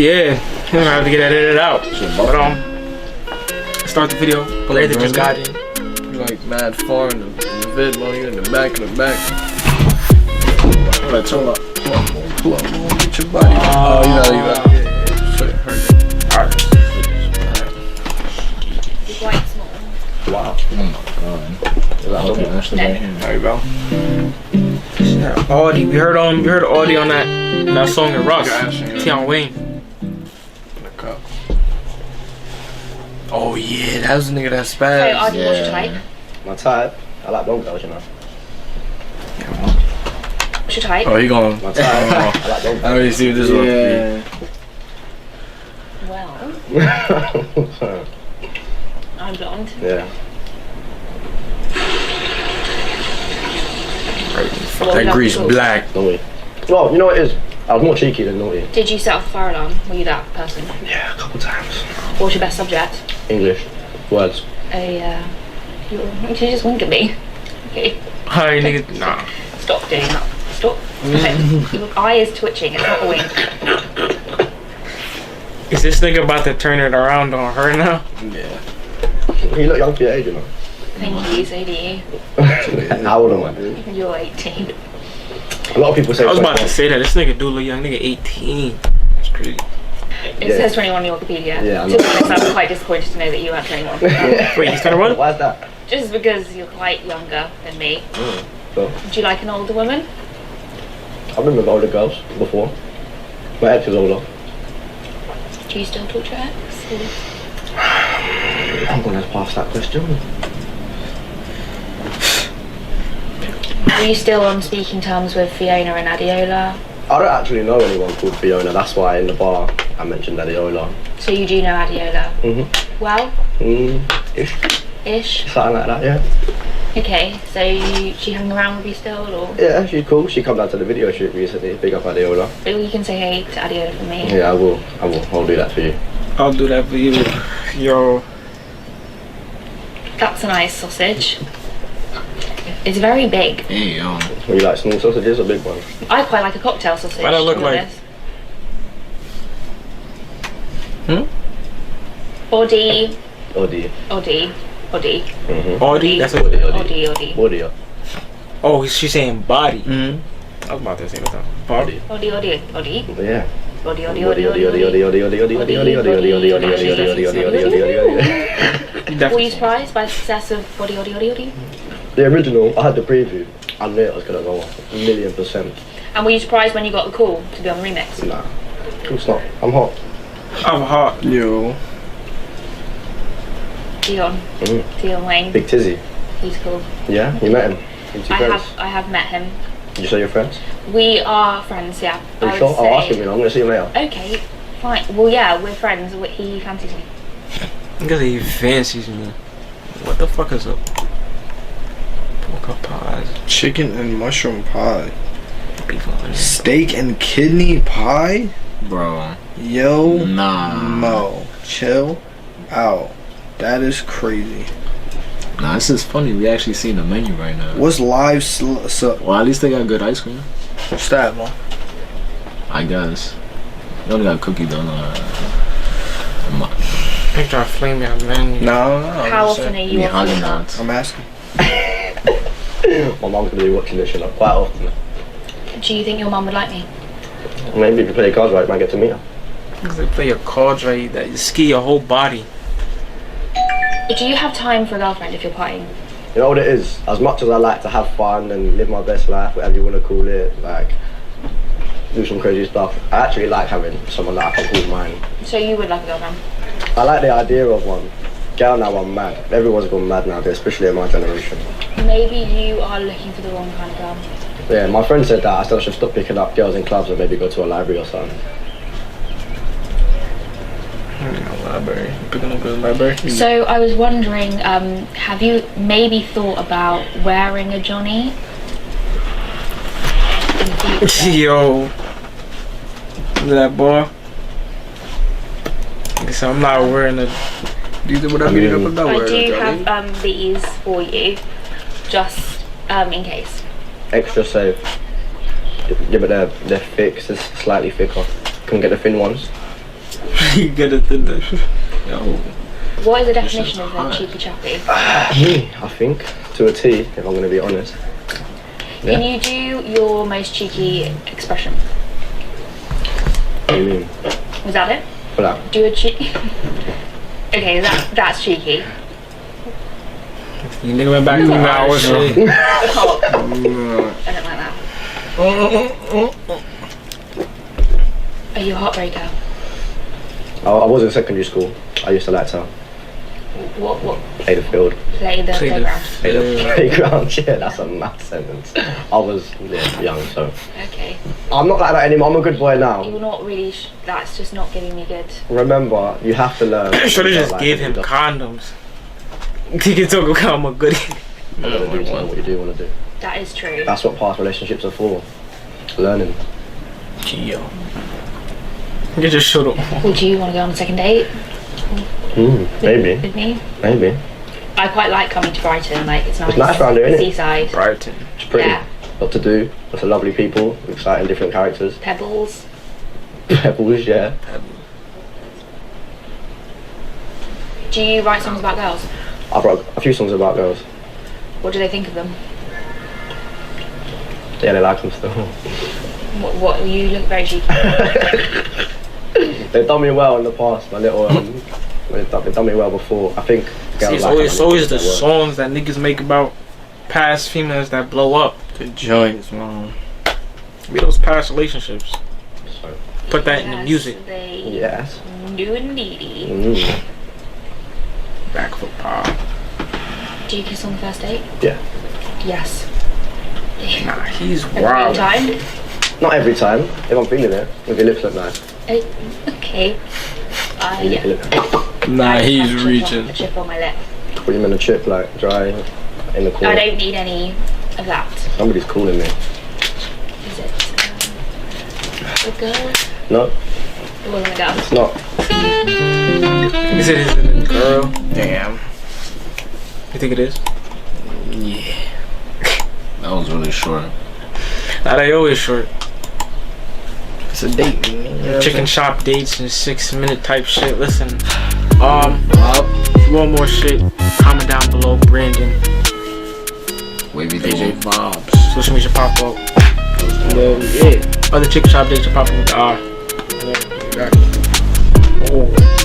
Yeah, I'm gonna have to get that edited out. But start the video. But later just got in. Like mad far in the vid while you're in the back of the back. Alright, pull up, get your body. Oh, you know. Yeah. So it hurt. Alright. You're quite small. Wow. Oh my god. There you go. Yeah, Arddee. We heard Arddee on that song with Russ. Tion Wayne. Oh yeah, that was the nigga that So spazzed. Arddee, what's your type? My type? I like blonde girls, you know. What's your type? Oh, he going. My type? I like blonde girls. I already see what this one. Well, I'm blonde. Yeah. That grease black. Naughty. Well, you know what it is? I was more cheeky than naughty. Did you set off a fire alarm? Were you that person? Yeah, a couple times. What was your best subject? English. Words. You just wink at me. Okay. Hi, nigga. Nah. Stop doing that. Stop. Okay. Your eye is twitching. It's not a wink. Is this nigga about to turn it around on her now? Yeah. You look young for your age, you know. Thank you, so do you. How old am I? You're 18. A lot of people say. I was about to say that. This nigga do look young. Nigga 18. That's crazy. It says 21 on your Wikipedia. Yeah, I to be honest, I was quite disappointed to know that you weren't 21. Wait, he's 21? Why is that? Just because you're quite younger than me. So, Do you like an older woman? I've been with older girls before. My ex is older. Do you still talk to your ex? I'm gonna pass that question. Are you still on speaking terms with Fiona and Adiola? I don't actually know anyone called Fiona. That's why in the bar I mentioned Adiola. So you do know Adiola? Well? Ish. Ish? Something like that, yeah. Okay, so she hung around with you still, or? Yeah, she's cool. She come down to the video shoot recently. Big up Adiola. But you can say hey to Adiola from me. Yeah, I will. I'll do that for you. I'll do that for you. Yo. That's a nice sausage. It's very big. Hey, yo. Well, you like small sausages or big ones? I quite like a cocktail sausage. What I look to be like? honest. Arddee. Arddee. Arddee? That's a Body. Oh, she's saying body. I was about to say what's up. Body. Arddee. Yeah. Arddee. Were you surprised by the success of Arddee? The original, I had the preview. I knew it was gonna go off 1,000,000%. And were you surprised when you got the call to be on the remix? Nah, of course not. I'm hot. I'm hot. Yo. Tion Wayne. Big tizzy. He's cool. Yeah, you met him. I have met him. You say you're friends? We are friends, yeah. Are you sure? I'll ask him, you know. I'm gonna see him later. Okay, fine. Well, yeah, we're friends. He fancies me. Because he fancies me. What the fuck is up? Pork pies. Chicken and mushroom pie. Beef on Steak and kidney pie? Bro. Yo. Nah. Mo. Chill out. That is crazy. Nah, this is funny. We actually seen the menu right now. What's live Well, at least they got good ice cream. What's that, man? I guess. They only got cookie dough. They try to flame me out, man. No. How often are you on that? I'm asking. My mom's gonna be watching this shit quite often. Do you think your mum would like me? Maybe if you play your cards right, you might get to meet her. Because they play your cards right, that you ski your whole body. Do you have time for a girlfriend if you're partying? You know what it is? As much as I like to have fun and live my best life, whatever you want to call it, like do some crazy stuff, I actually like having someone that I can call mine. So you would like a girlfriend? I like the idea of one. Girl, now I'm mad. Everyone's gone mad nowadays, especially in my generation. Maybe you are looking for the wrong kind of girl. Yeah, my friend said that I still should stop picking up girls in clubs and maybe go to a library or something. Library. Picking up a library. So I was wondering, have you maybe thought about wearing a Johnny? Yo. That boy. So I'm not wearing a. These are what I mean. I do have these for you, just in case. Extra safe. Yeah, but they're thick, so it's slightly thicker. Couldn't get the thin ones. You gotta do that. Yo. What is the definition of a cheeky chappy? I think, to a T, if I'm going to be honest. Yeah. Can you do your most cheeky expression? What do you mean? Was that it? For that? Do a cheeky. Okay, that's cheeky. You nigga went back 2 hours. Oh, I don't like that. Are you a heartbreaker? I was in secondary school. I used to like to What? play the field. Play the playground. Play the playground. Yeah, that's a mad sentence. I was young, so. Okay. I'm not like that anymore. I'm a good boy now. You're not really. That's just not giving me good. Remember, you have to learn. Should have just gave him condoms. He can talk about I'm a goodie. You gotta do what you do want to do. That is true. That's what past relationships are for. Learning. Yo. You just shut up. Would you want to go on a second date? Maybe. With me? Maybe. I quite like coming to Brighton. Like it's nice. It's nice around here, isn't it? Seaside. Brighton. It's pretty. Yeah. Lot to do. Lots of lovely people. Exciting different characters. Pebbles. Pebbles, yeah. Do you write songs about girls? I've wrote a few songs about girls. What do they think of them? Yeah, they like them still. What you look very cheeky. They've done me well in the past. My little, they've done me well before. I think. See, it's always the songs that niggas make about past females that blow up. The joints, man. Be those past relationships. So, Put that in the music. yes. Do indeedy. Back foot pop. Do you kiss on the first date? Yeah. Yes. Nah, he's Every wild. time? Not every time. If I'm feeling it, if your lips look nice. Okay. Yeah. Nah, I he's have reaching. a chip on my lip. Put him in a chip, like dry in the corner. I don't need any of that. Somebody's calling me. Is it a girl? No, It wasn't a girl. it's not. Is it a girl? Damn. You think it is? Yeah. That was really short. Nah, they always short. It's a date. Chicken shop dates and 6-minute type shit. Listen, if you want more shit, comment down below. Brandon, Wavy AJ DJ. Vibes. Social media pop up. And then, yeah, other chicken shop dates will pop up with the R. Yeah, you got it. Oh.